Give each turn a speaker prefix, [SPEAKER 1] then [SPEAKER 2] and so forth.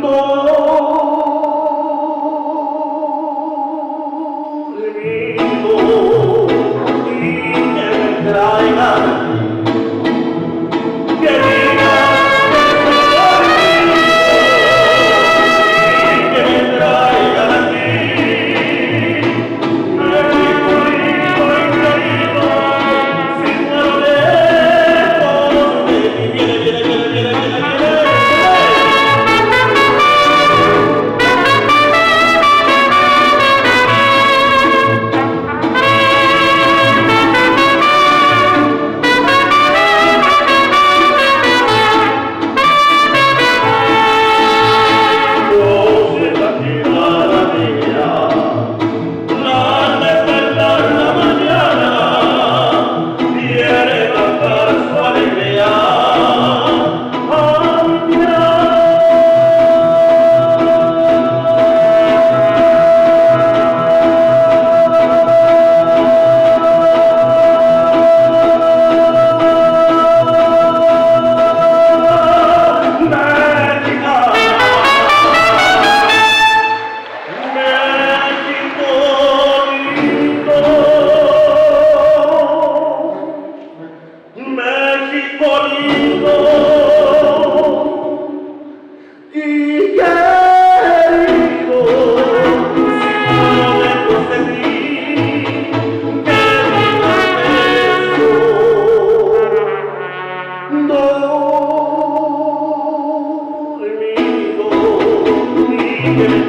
[SPEAKER 1] dormido y que me traigan, que digan que me traigan aquí. Me fui creído sin lejos de mí. Viene. México lindo y querido, momentos de ti que vivan eso, dormido y que me